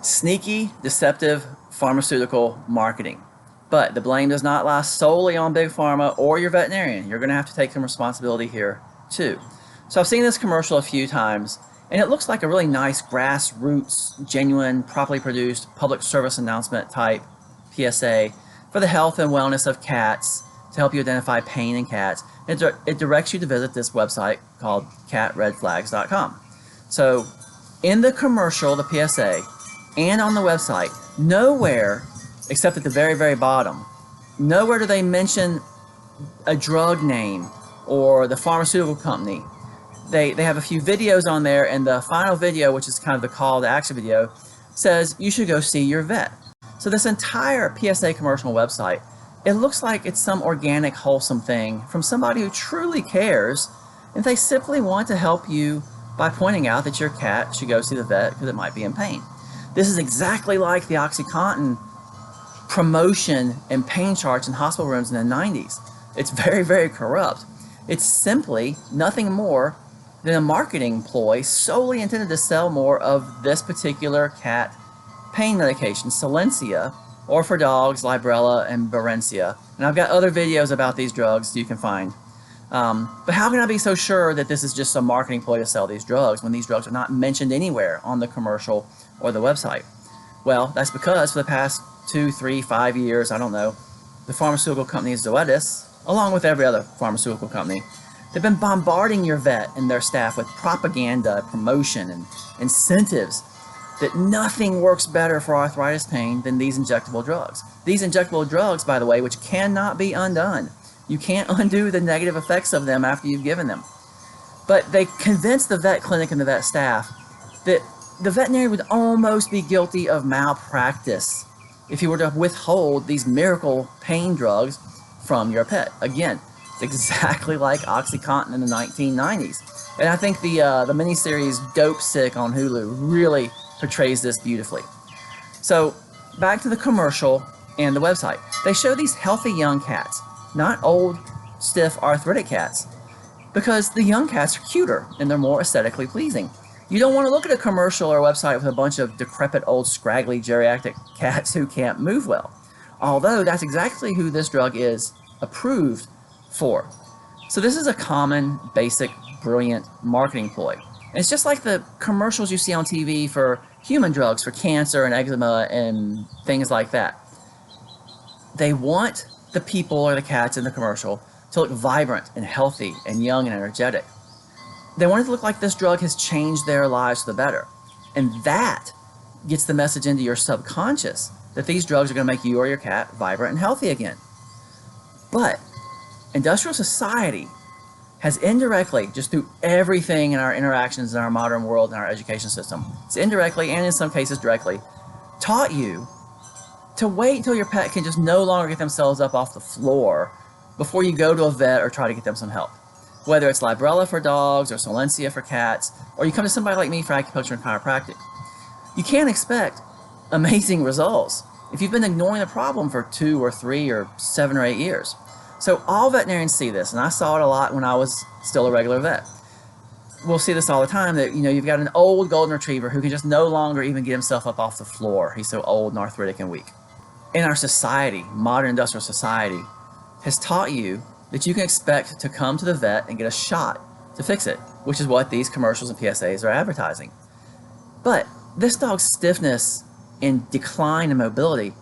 Sneaky, deceptive pharmaceutical marketing. But the blame does not lie solely on Big Pharma or your veterinarian. You're going to have to take some responsibility here too. So I've seen this commercial a few times, and it looks like a really nice grassroots, genuine, properly produced public service announcement type PSA for the health and wellness of cats to help you identify pain in cats. It directs you to visit this website called catredflags.com. So in the commercial, the PSA, and on the website, nowhere, except at the very, very bottom, nowhere do they mention a drug name or the pharmaceutical company. They have a few videos on there, and the final video, which is kind of the call to action video, says you should go see your vet. So this entire PSA commercial website, it looks like it's some organic, wholesome thing from somebody who truly cares, and they simply want to help you by pointing out that your cat should go see the vet because it might be in pain. This is exactly like the OxyContin promotion and pain charts in hospital rooms in the 90s. It's very, very corrupt. It's simply nothing more than a marketing ploy solely intended to sell more of this particular cat pain medication, Solensia, or for dogs, Librela and Barencia. And I've got other videos about these drugs you can find. But how can I be so sure that this is just some marketing ploy to sell these drugs when these drugs are not mentioned anywhere on the commercial or the website? Well, that's because for the past 2, 3, 5 years, I don't know, the pharmaceutical company Zoetis, along with every other pharmaceutical company, they've been bombarding your vet and their staff with propaganda, promotion, and incentives that nothing works better for arthritis pain than these injectable drugs. These injectable drugs, by the way, which cannot be undone. You can't undo the negative effects of them after you've given them. But they convinced the vet clinic and the vet staff that the veterinarian would almost be guilty of malpractice if he were to withhold these miracle pain drugs from your pet. Again, it's exactly like OxyContin in the 1990s. And I think the miniseries Dope Sick on Hulu really portrays this beautifully. So back to the commercial and the website. They show these healthy young cats, not old, stiff, arthritic cats, because the young cats are cuter and they're more aesthetically pleasing. You don't want to look at a commercial or a website with a bunch of decrepit, old, scraggly, geriatric cats who can't move well. Although that's exactly who this drug is approved for. So this is a common, basic, brilliant marketing ploy. And it's just like the commercials you see on TV for human drugs for cancer and eczema and things like that. They want the people or the cats in the commercial to look vibrant and healthy and young and energetic. They want it to look like this drug has changed their lives for the better. And that gets the message into your subconscious that these drugs are going to make you or your cat vibrant and healthy again. But industrial society has indirectly, just through everything in our interactions in our modern world and our education system, it's indirectly and in some cases directly taught you to wait until your pet can just no longer get themselves up off the floor before you go to a vet or try to get them some help. Whether it's Librela for dogs or Solensia for cats, or you come to somebody like me for acupuncture and chiropractic. You can't expect amazing results if you've been ignoring the problem for 2 or 3 or 7 or 8 years. So all veterinarians see this, and I saw it a lot when I was still a regular vet. We'll see this all the time, that you've got an old golden retriever who can just no longer even get himself up off the floor. He's so old and arthritic and weak. In our society, modern industrial society, has taught you that you can expect to come to the vet and get a shot to fix it, which is what these commercials and PSAs are advertising. But this dog's stiffness and decline in mobility,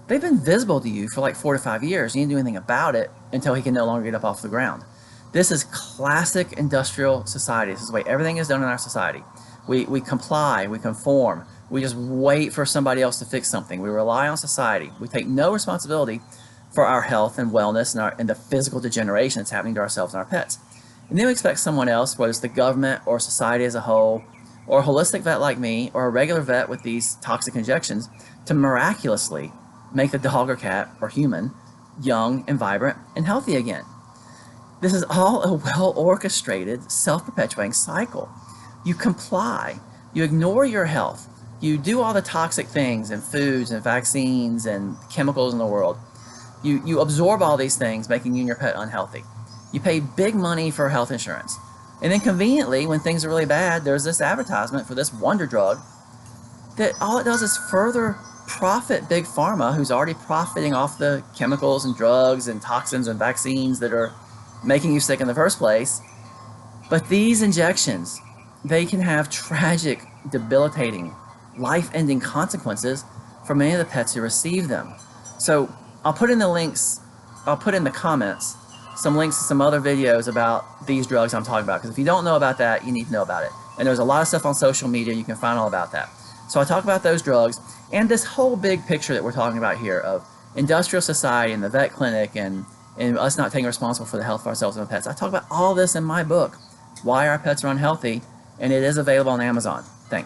they've been visible to you for like 4 to 5 years. You didn't do anything about it until he can no longer get up off the ground. This is classic industrial society. This is the way everything is done in our society. We comply, we conform, we just wait for somebody else to fix something. We rely on society. We take no responsibility for our health and wellness and the physical degeneration that's happening to ourselves and our pets. And then we expect someone else, whether it's the government or society as a whole, or a holistic vet like me, or a regular vet with these toxic injections, to miraculously make the dog or cat or human young and vibrant and healthy again. This is all a well-orchestrated, self-perpetuating cycle. You comply, you ignore your health, you do all the toxic things and foods and vaccines and chemicals in the world. You absorb all these things, making you and your pet unhealthy. You pay big money for health insurance. And then conveniently, when things are really bad, there's this advertisement for this wonder drug that all it does is further profit Big Pharma, who's already profiting off the chemicals and drugs and toxins and vaccines that are making you sick in the first place. But these injections, they can have tragic, debilitating, life-ending consequences for many of the pets who receive them. So I'll put in the comments some links to some other videos about these drugs I'm talking about, because if you don't know about that, you need to know about it. And there's a lot of stuff on social media, you can find all about that. So I talk about those drugs and this whole big picture that we're talking about here of industrial society and the vet clinic and us not taking responsible for the health of ourselves and our pets. I talk about all this in my book, Why Our Pets Are Unhealthy, and it is available on Amazon.